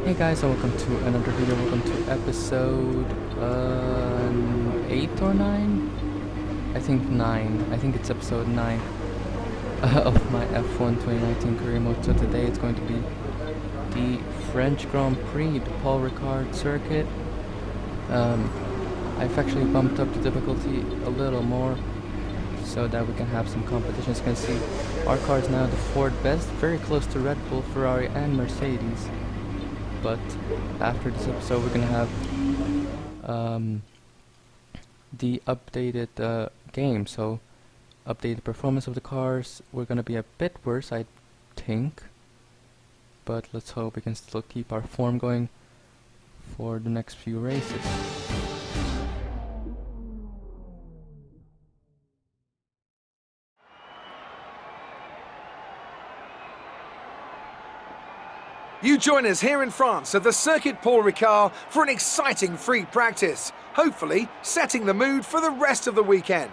Hey guys, and welcome to another video. Welcome to episode 8 or 9? I think 9. I think it's episode 9 of my F1 2019 career mode. So today it's going to be the French Grand Prix, the Paul Ricard circuit. I've actually bumped up the difficulty a little more so that we can have some competition. As you can see, our car is now the fourth best, very close to Red Bull, Ferrari and Mercedes. But after this episode we're gonna have the updated game, so updated performance of the cars. We're gonna be a bit worse, I think, but let's hope we can still keep our form going for the next few races. You join us here in France at the Circuit Paul Ricard for an exciting free practice, hopefully setting the mood for the rest of the weekend.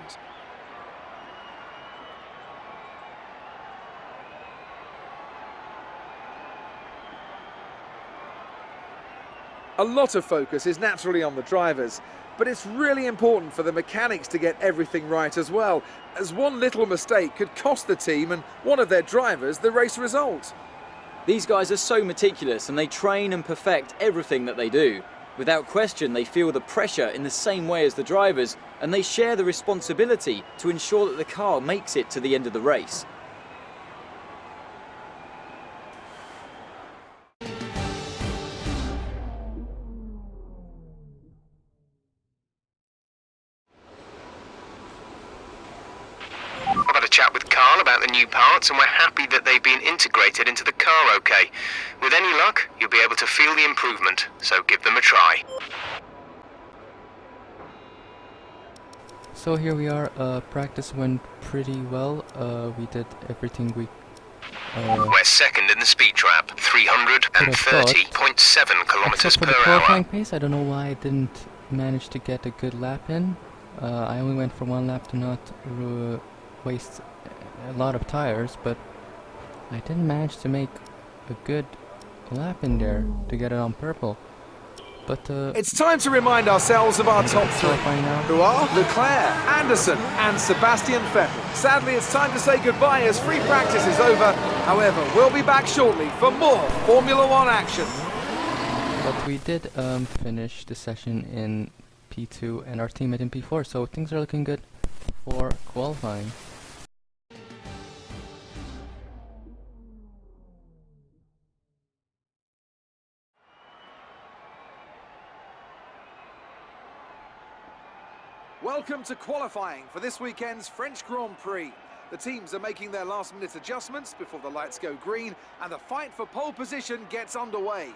A lot of focus is naturally on the drivers, but it's really important for the mechanics to get everything right as well, as one little mistake could cost the team and one of their drivers the race result. These guys are so meticulous and they train and perfect everything that they do. Without question, they feel the pressure in the same way as the drivers, and they share the responsibility to ensure that the car makes it to the end of the race. I've had a chat with Carl about the new parts, and we're happy that they've been integrated into the car okay. With any luck, you'll be able to feel the improvement, so give them a try. So here we are. Practice went pretty well. We did everything we We're second in the speed trap, 330.7 kilometers except for per the hour. qualifying pace. I don't know why I didn't manage to get a good lap in. I only went for one lap to not waste a lot of tires, but I didn't manage to make a good lap in there to get it on purple. But It's time to remind ourselves of our top three, qualifying now. who are Leclerc, Anderson and Sebastian Vettel. Sadly, it's time to say goodbye as free practice is over. However, we'll be back shortly for more Formula One action. But we did finish the session in P2 and our teammate in P4, so things are looking good for qualifying. Welcome to qualifying for this weekend's French Grand Prix. The teams are making their last-minute adjustments before the lights go green and the fight for pole position gets underway.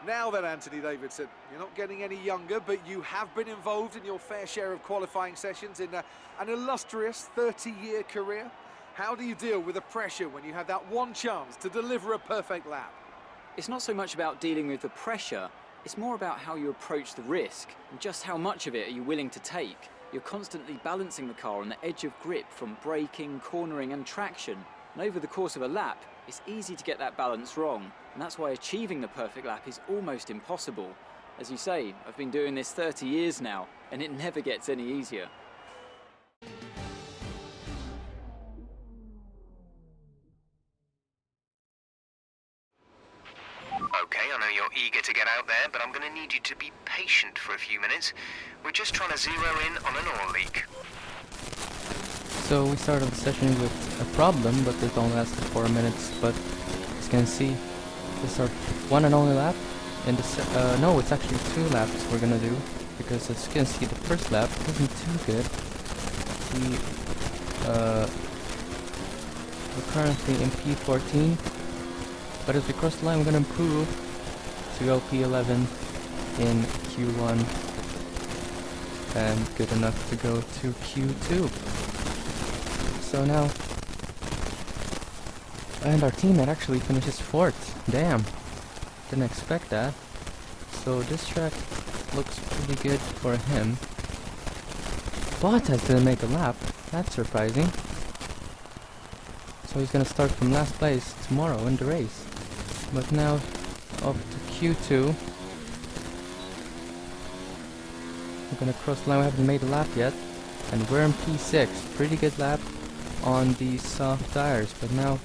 Now then, Anthony Davidson, you're not getting any younger, but you have been involved in your fair share of qualifying sessions in an illustrious 30-year career. How do you deal with the pressure when you have that one chance to deliver a perfect lap? It's not so much about dealing with the pressure, it's more about how you approach the risk and just how much of it are you willing to take. You're constantly balancing the car on the edge of grip from braking, cornering and traction. And over the course of a lap, it's easy to get that balance wrong. And that's why achieving the perfect lap is almost impossible. As you say, I've been doing this 30 years now, and it never gets any easier. Okay, I know you're eager to get out there, but I'm going to need you to be patient for a few minutes. We're just trying to zero in on an oil leak. So we started the session with a problem, but it only lasted 4 minutes. But as you can see, this is our one and only lap. In the no, it's actually 2 laps we're gonna do, because as you can see, the first lap wasn't too good. We're currently in P14, but as we cross the line, we're gonna improve to go P11 in Q1, and good enough to go to Q2. So now, and our teammate actually finishes 4th. Damn, didn't expect that. So this track looks pretty good for him. Bottas didn't make a lap. That's surprising. So he's gonna start from last place tomorrow in the race. But now up to Q2. We're gonna cross the line. We haven't made a lap yet. And we're in P6. Pretty good lap on the soft tires. But now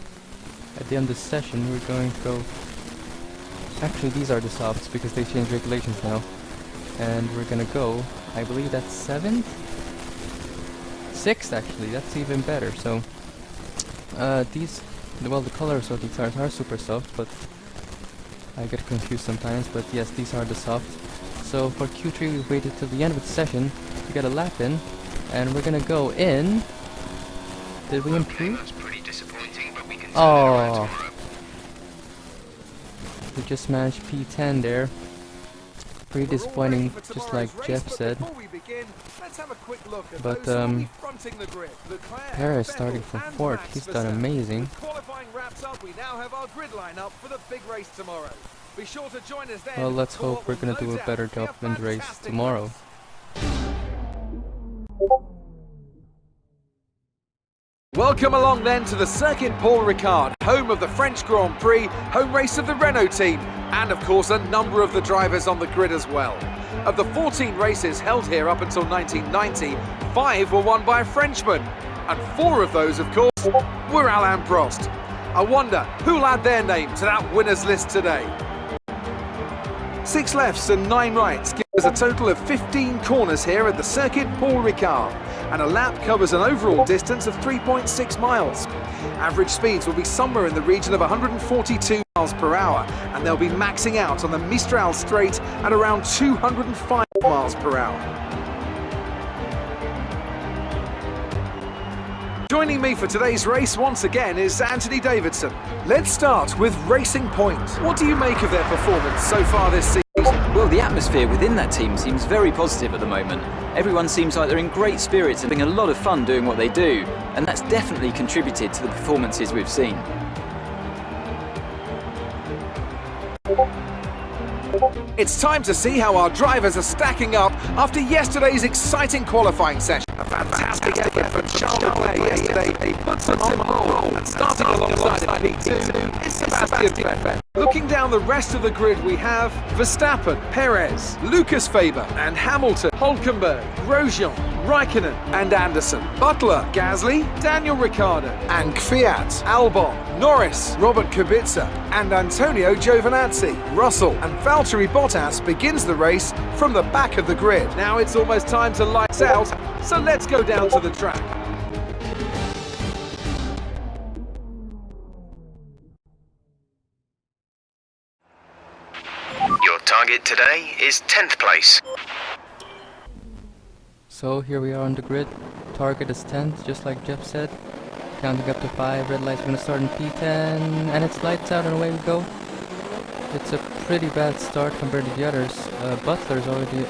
at the end of the session we're going to go... Actually these are the softs because they changed regulations now. And we're gonna go, I believe that's 7th? 6th actually, that's even better. So these, well, the colors of the tires are super soft, but I get confused sometimes. But yes, these are the soft. So for Q3 we waited till the end of the session to get a lap in, and we're gonna go in. Did we improve? That's pretty disappointing, but we can turn it Oh, around tomorrow. we just managed P10 there. Pretty We're all disappointing, ready for just tomorrow's like race, Jeff but said. before we begin, let's have a quick look at But, those who will be fronting the grid. Leclerc, Perez Vettel starting from and 4th, Max he's done Verstappen. amazing. With qualifying wraps up, we now have our grid lineup for the big race tomorrow. Be sure to join us then. Well, let's for hope what we're will gonna no do a doubt better be job in the race fantastic tomorrow. race. Welcome along then to the Circuit Paul Ricard, home of the French Grand Prix, home race of the Renault team, and of course a number of the drivers on the grid as well. Of the 14 races held here up until 1990, 5 were won by a Frenchman, and 4 of those, of course, were Alain Prost. I wonder who'll add their name to that winners list today. 6 lefts and 9 rights give us a total of 15 corners here at the Circuit Paul Ricard, and a lap covers an overall distance of 3.6 miles. Average speeds will be somewhere in the region of 142 miles per hour, and they'll be maxing out on the Mistral Straight at around 205 miles per hour. Joining me for today's race once again is Anthony Davidson. Let's start with Racing Point. What do you make of their performance so far this season? Well, the atmosphere within that team seems very positive at the moment. Everyone seems like they're in great spirits and having a lot of fun doing what they do, and that's definitely contributed to the performances we've seen. It's time to see how our drivers are stacking up after yesterday's exciting qualifying session. A fantastic effort from Charles Leclerc yesterday. He puts it on pole and starting alongside P2 is Sebastian Vettel. Looking down the rest of the grid, we have Verstappen, Perez, Lucas Faber and Hamilton, Hülkenberg, Grosjean, Raikkonen and Anderson, Butler, Gasly, Daniel Ricciardo and Kvyat, Albon, Norris, Robert Kubica and Antonio Giovinazzi. Russell and Valtteri Bottas begins the race from the back of the grid. Now it's almost time to lights out, so let's go down to the track. Your target today is 10th place. So here we are on the grid. Target is 10th, just like Jeff said. Counting up to 5, red lights are going to start in P10, and it's lights out and away we go. It's a pretty bad start compared to the others. Butler's already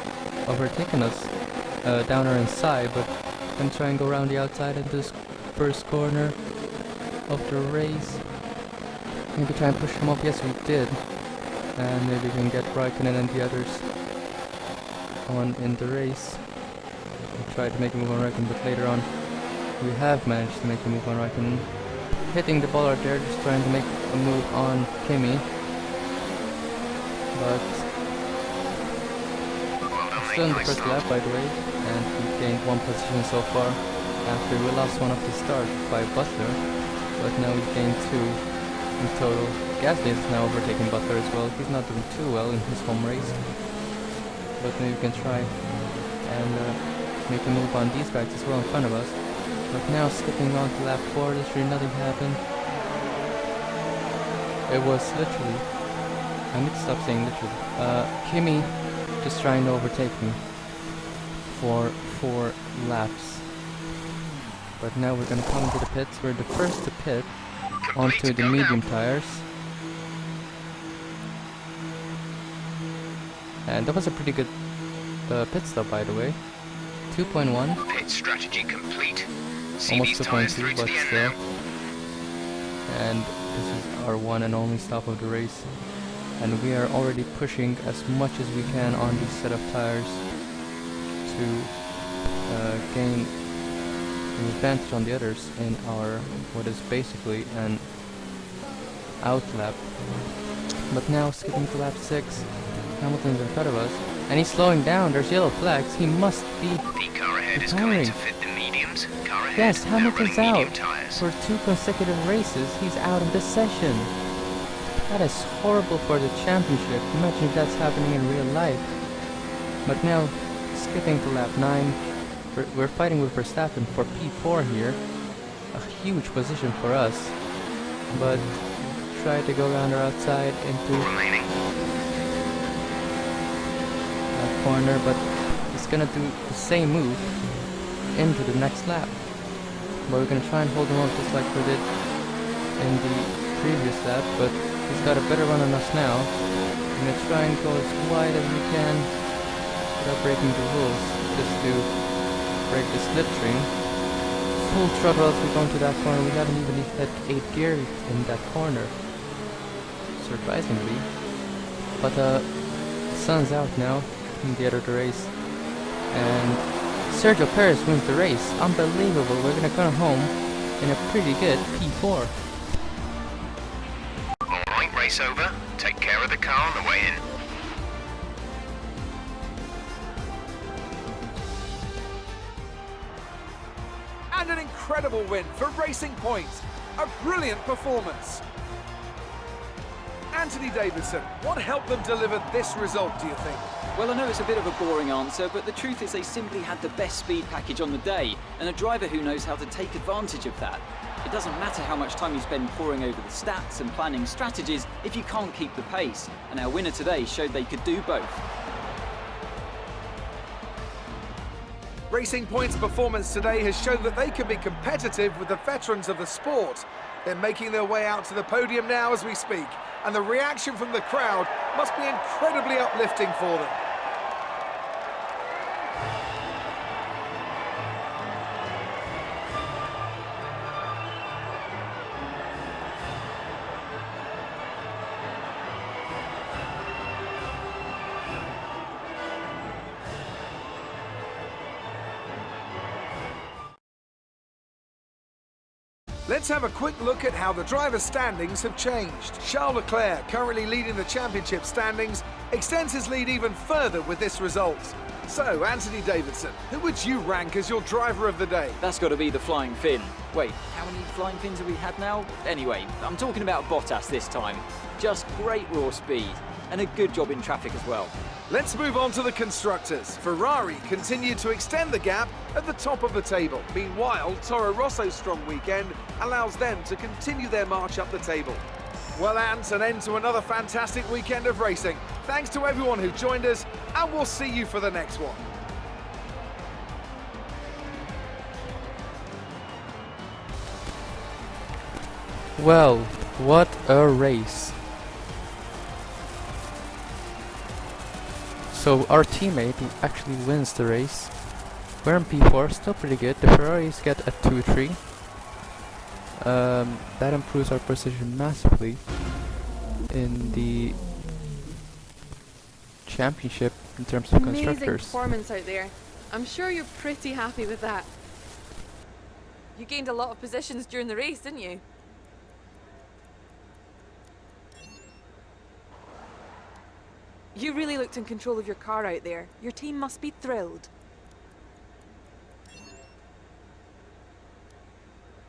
overtaken us down our inside, but I'm going to try and go around the outside at this first corner of the race. Maybe try and push him up. Yes, we did. And maybe we can get Raikkonen and the others on in the race. We tried to make a move on Raikkonen, but later on we have managed to make a move on Raikkonen. Hitting the ball out there, just trying to make a move on Kimi. But still in the first lap, by the way, and we gained 1 position so far after we lost one of the start by Butler, but now we gained 2 in total. Gasly is now overtaking Butler as well. He's not doing too well in his home race, but maybe we can try and make a move on these guys as well in front of us. But now skipping on to lap 4, literally nothing happened. It was literally, I need to stop saying literally, Kimi just trying to overtake me for 4 laps. But now we're gonna come into the pits. We're the first to pit onto the medium tires. And that was a pretty good pit stop, by the way. 2.1. Pit strategy complete. See Almost these tires 2.2, through to but the end still. now. And this is our one and only stop of the race. And we are already pushing as much as we can on this set of tires to gain an advantage on the others in our what is basically an out lap. But now skipping to lap 6, Hamilton's in front of us, and he's slowing down. There's yellow flags. He must be The car ahead is retiring. coming to fit the mediums. Car ahead, Yes, they're Hamilton's running medium out tyres. for 2 consecutive races. He's out of this session. That is horrible for the championship. Imagine if that's happening in real life. But now, skipping to lap 9, we're fighting with Verstappen for P4 here. A huge position for us. But try to go around or outside into Remaining. that corner, but he's gonna do the same move into the next lap. But we're gonna try and hold him off just like we did in the previous lap, but he's got a better run on us now. We're gonna try and go as wide as we can without breaking the rules, just to break the slipstream. Full throttle as we go into that corner. We haven't even hit that 8th gear in that corner, surprisingly. But the sun's out now in the end of the race, and Sergio Perez wins the race. Unbelievable. We're gonna come home in a pretty good P4. Alright, race over. Take care of the car on the way in. And an incredible win for Racing Point. A brilliant performance. Anthony Davidson, what helped them deliver this result, do you think? Well, I know it's a bit of a boring answer, but the truth is they simply had the best speed package on the day, and a driver who knows how to take advantage of that. It doesn't matter how much time you spend poring over the stats and planning strategies if you can't keep the pace, and our winner today showed they could do both. Racing Point's performance today has shown that they can be competitive with the veterans of the sport. They're making their way out to the podium now as we speak, and the reaction from the crowd must be incredibly uplifting for them. Let's have a quick look at how the driver's standings have changed. Charles Leclerc, currently leading the championship standings, extends his lead even further with this result. So, Anthony Davidson, who would you rank as your driver of the day? That's got to be the Flying Finn. Wait, how many Flying Fins have we had now? Anyway, I'm talking about Bottas this time. Just great raw speed, and a good job in traffic as well. Let's move on to the constructors. Ferrari continued to extend the gap at the top of the table. Meanwhile, Toro Rosso's strong weekend allows them to continue their march up the table. Well, Ant, an end to another fantastic weekend of racing. Thanks to everyone who joined us, and we'll see you for the next one. Well, what a race. So our teammate who actually wins the race. We're in P4, still pretty good. The Ferraris get a 2-3. That improves our position massively in the championship in terms of Amazing constructors. performance out there. I'm sure you're pretty happy with that. You gained a lot of positions during the race, didn't you? You really looked in control of your car out there. Your team must be thrilled.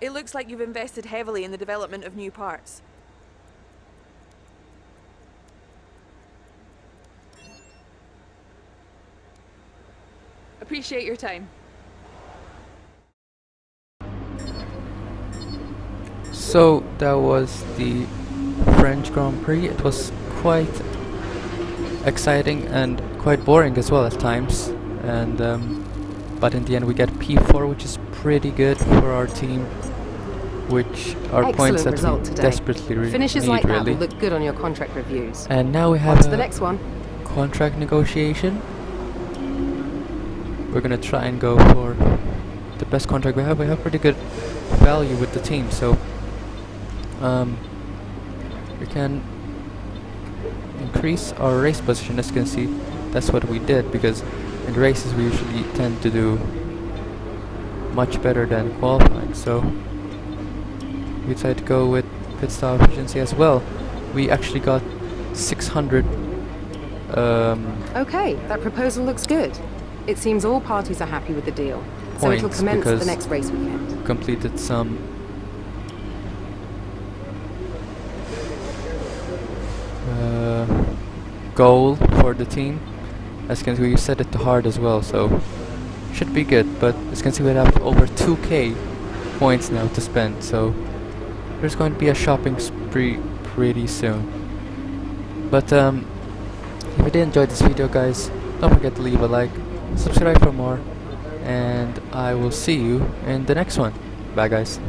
It looks like you've invested heavily in the development of new parts. Appreciate your time. So that was the French Grand Prix. It was quite exciting and quite boring as well at times, and but in the end we get P4, which is pretty good for our team, which are points that result we today. desperately Finishes need, like that really. will look good on your contract reviews. And now we On have to the a next one. contract negotiation. We're gonna try and go for the best contract we have. We have pretty good value with the team, so we can increase our race position. As you can see, that's what we did, because in races we usually tend to do much better than qualifying, so we decided to go with pit stop efficiency as well. We actually got 600 Okay, that proposal looks good. It seems all parties are happy with the deal. So it'll points commence at the because next race weekend. completed some goal for the team. As you can see, we set it to hard as well, so should be good. But as you can see, we have over 2k points now to spend, so there's going to be a shopping spree pretty soon. But if you did enjoy this video, guys, don't forget to leave a like, subscribe for more, and I will see you in the next one. Bye, guys.